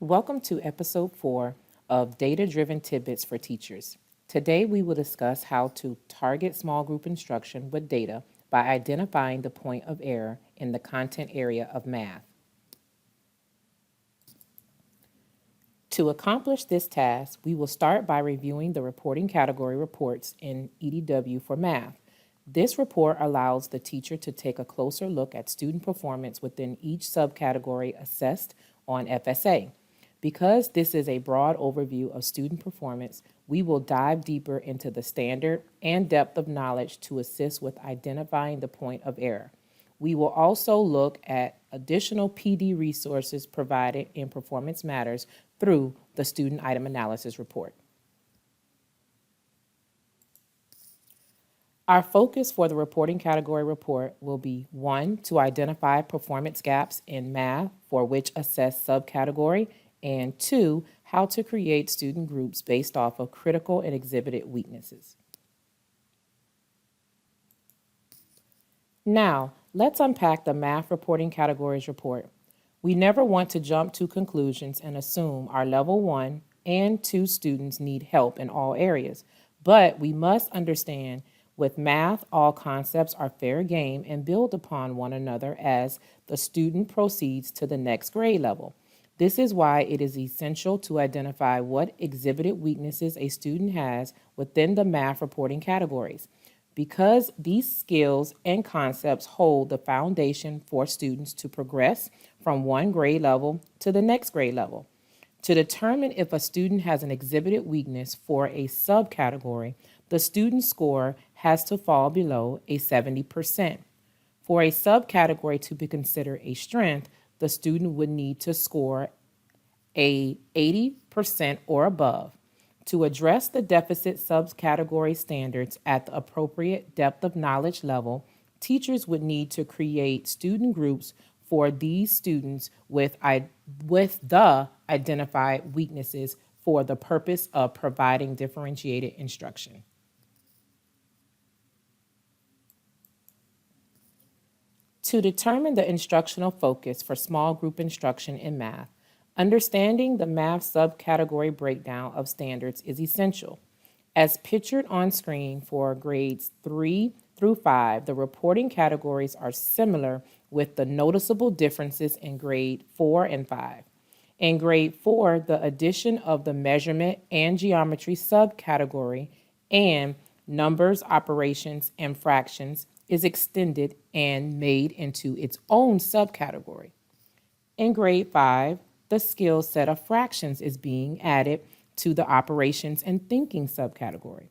Welcome to episode 4 of Data-Driven Tidbits for Teachers. Today we will discuss how to target small group instruction with data by identifying the point of error in the content area of math. To accomplish this task, we will start by reviewing the reporting category reports in EDW for math. This report allows the teacher to take a closer look at student performance within each subcategory assessed on FSA. Because this is a broad overview of student performance, we will dive deeper into the standard and depth of knowledge to assist with identifying the point of error. We will also look at additional PD resources provided in Performance Matters through the Student Item Analysis Report. Our focus for the reporting category report will be 1, to identify performance gaps in math for which assessed subcategory, and 2, how to create student groups based off of critical and exhibited weaknesses. Now, let's unpack the math reporting categories report. We never want to jump to conclusions and assume our level 1 and 2 students need help in all areas, but we must understand with math, all concepts are fair game and build upon one another as the student proceeds to the next grade level. This is why it is essential to identify what exhibited weaknesses a student has within the math reporting categories, because these skills and concepts hold the foundation for students to progress from one grade level to the next grade level. To determine if a student has an exhibited weakness for a subcategory, the student score has to fall below a 70%. For a subcategory to be considered a strength, the student would need to score a 80% or above. To address the deficit subcategory standards at the appropriate depth of knowledge level, teachers would need to create student groups for these students with the identified weaknesses for the purpose of providing differentiated instruction. To determine the instructional focus for small group instruction in math, understanding the math subcategory breakdown of standards is essential. As pictured on screen for grades 3 through 5, the reporting categories are similar with the noticeable differences in grade 4 and 5. In grade 4, the addition of the measurement and geometry subcategory and numbers, operations, and fractions is extended and made into its own subcategory. In grade 5, the skill set of fractions is being added to the operations and thinking subcategory.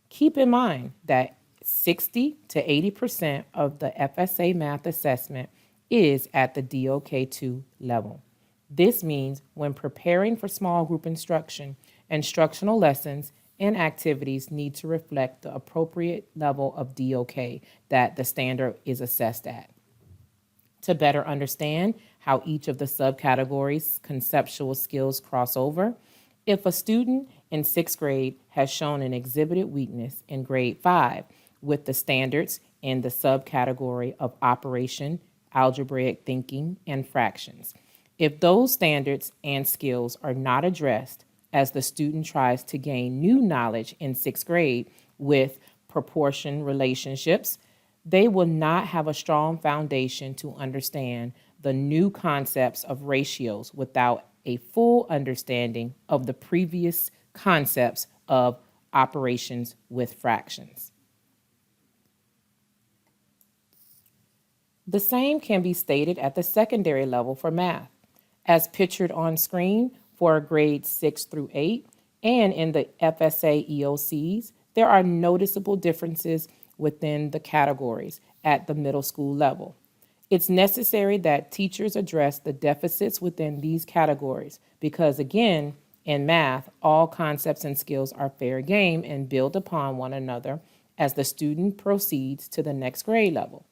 Keep in mind that 60 to 80% of the FSA math assessment is at the DOK2 level. This means when preparing for small group instruction, instructional lessons and activities need to reflect the appropriate level of DOK that the standard is assessed at. To better understand how each of the subcategories' conceptual skills cross over, if a student in 6th grade has shown an exhibited weakness in grade 5 with the standards in the subcategory of operation, algebraic thinking, and fractions, if those standards and skills are not addressed as the student tries to gain new knowledge in 6th grade with proportion relationships, they will not have a strong foundation to understand the new concepts of ratios without a full understanding of the previous concepts of operations with fractions. The same can be stated at the secondary level for math. As pictured on screen for grades 6 through 8 and in the FSA EOCs, there are noticeable differences within the categories at the middle school level. It's necessary that teachers address the deficits within these categories because, again, in math, all concepts and skills are fair game and build upon one another as the student proceeds to the next grade level.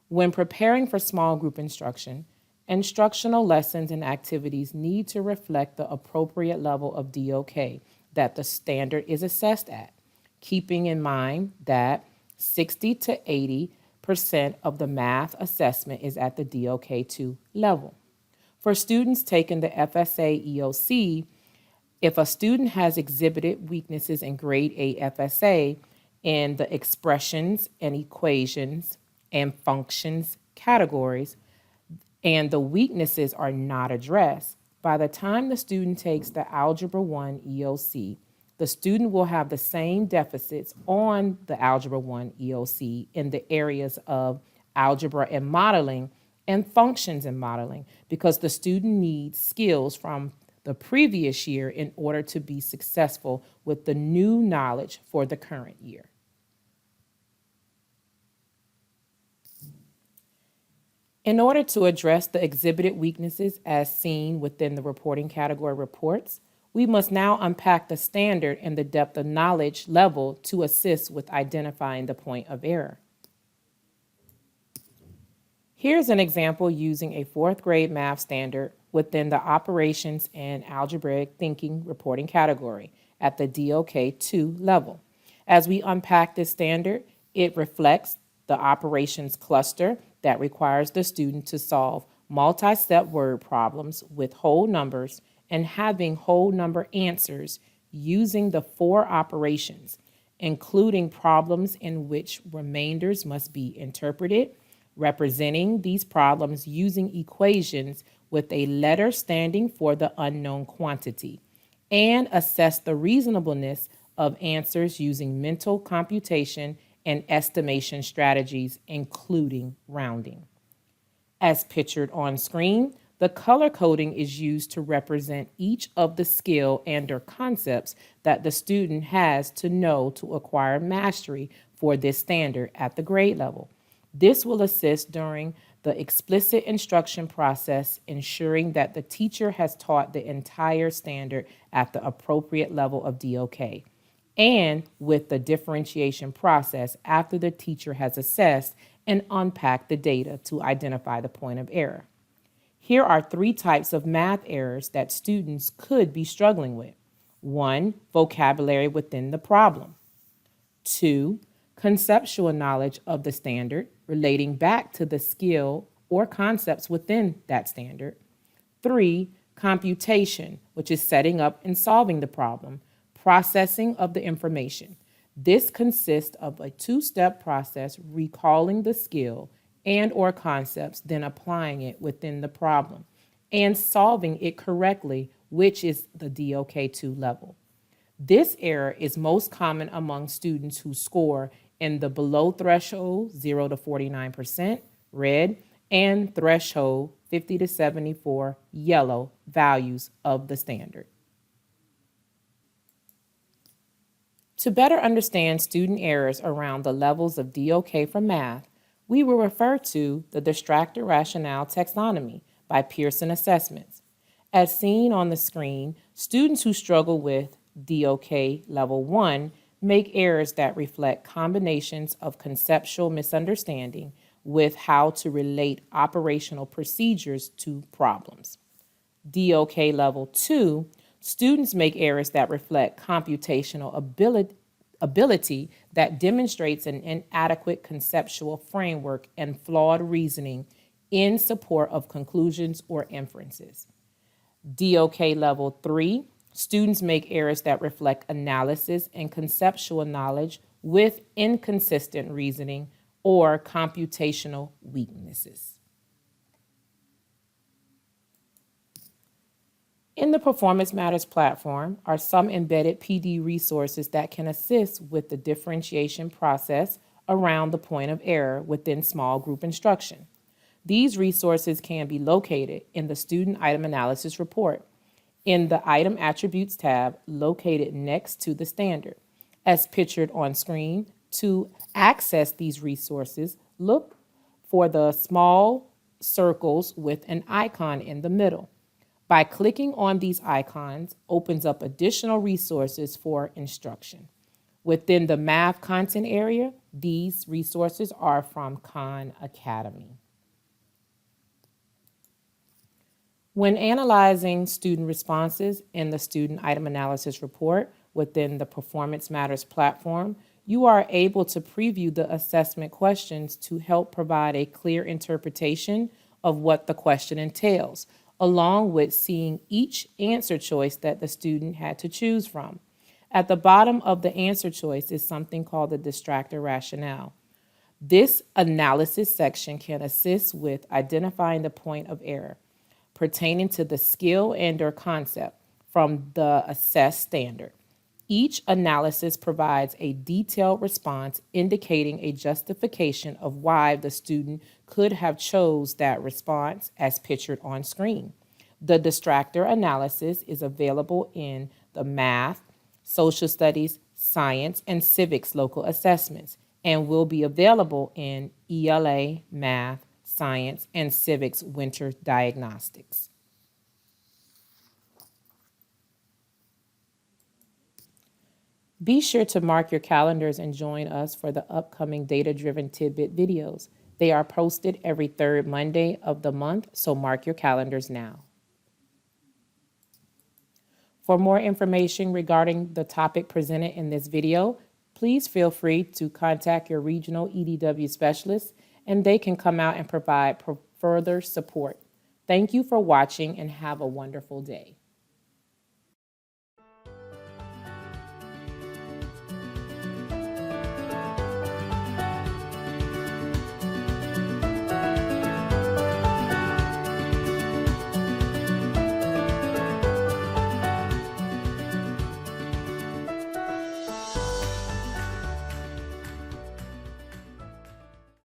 When preparing for small group instruction, instructional lessons and activities need to reflect the appropriate level of DOK that the standard is assessed at, keeping in mind that 60 to 80% of the math assessment is at the DOK2 level. For students taking the FSA EOC, if a student has exhibited weaknesses in grade 8 FSA in the expressions and equations and functions categories, and the weaknesses are not addressed, by the time the student takes the Algebra 1 EOC, the student will have the same deficits on the Algebra 1 EOC in the areas of algebra and modeling and functions and modeling, because the student needs skills from the previous year in order to be successful with the new knowledge for the current year. In order to address the exhibited weaknesses as seen within the reporting category reports, we must now unpack the standard and the depth of knowledge level to assist with identifying the point of error. Here's an example using a 4th grade math standard within the operations and algebraic thinking reporting category at the DOK 2 level. As we unpack this standard, it reflects the operations cluster that requires the student to solve multi-step word problems with whole numbers and having whole number answers using the 4 operations, including problems in which remainders must be interpreted, representing these problems using equations with a letter standing for the unknown quantity, and assess the reasonableness of answers using mental computation and estimation strategies, including rounding. As pictured on screen, the color coding is used to represent each of the skill and/or concepts that the student has to know to acquire mastery for this standard at the grade level. This will assist during the explicit instruction process, ensuring that the teacher has taught the entire standard at the appropriate level of DOK, and with the differentiation process after the teacher has assessed and unpacked the data to identify the point of error. Here are 3 types of math errors that students could be struggling with. 1, vocabulary within the problem. 2, conceptual knowledge of the standard relating back to the skill or concepts within that standard. 3, computation, which is setting up and solving the problem, processing of the information. This consists of a 2-step process, recalling the skill and or concepts, then applying it within the problem and solving it correctly, which is the DOK 2 level. This error is most common among students who score in the below threshold 0 to 49% red and threshold 50 to 74 yellow values of the standard. To better understand student errors around the levels of DOK for math, we will refer to the distracted rationale taxonomy by Pearson Assessments. As seen on the screen, students who struggle with DOK Level 1 make errors that reflect combinations of conceptual misunderstanding with how to relate operational procedures to problems. DOK Level 2, students make errors that reflect computational ability that demonstrates an inadequate conceptual framework and flawed reasoning in support of conclusions or inferences. DOK Level 3, students make errors that reflect analysis and conceptual knowledge with inconsistent reasoning or computational weaknesses. In the Performance Matters platform are some embedded PD resources that can assist with the differentiation process around the point of error within small group instruction. These resources can be located in the Student Item Analysis Report in the Item Attributes tab located next to the standard. As pictured on screen, to access these resources, look for the small circles with an icon in the middle. By clicking on these icons, opens up additional resources for instruction. Within the math content area, these resources are from Khan Academy. When analyzing student responses in the Student Item Analysis Report within the Performance Matters platform, you are able to preview the assessment questions to help provide a clear interpretation of what the question entails, along with seeing each answer choice that the student had to choose from. At the bottom of the answer choice is something called the distractor rationale. This analysis section can assist with identifying the point of error pertaining to the skill and/or concept from the assessed standard. Each analysis provides a detailed response indicating a justification of why the student could have chose that response as pictured on screen. The distractor analysis is available in the math, social studies, science, and civics local assessments and will be available in ELA, math, science, and civics winter diagnostics. Be sure to mark your calendars and join us for the upcoming data-driven Tidbit videos. They are posted every third Monday of the month, so mark your calendars now. For more information regarding the topic presented in this video, please feel free to contact your regional EDW specialist and they can come out and provide further support. Thank you for watching and have a wonderful day.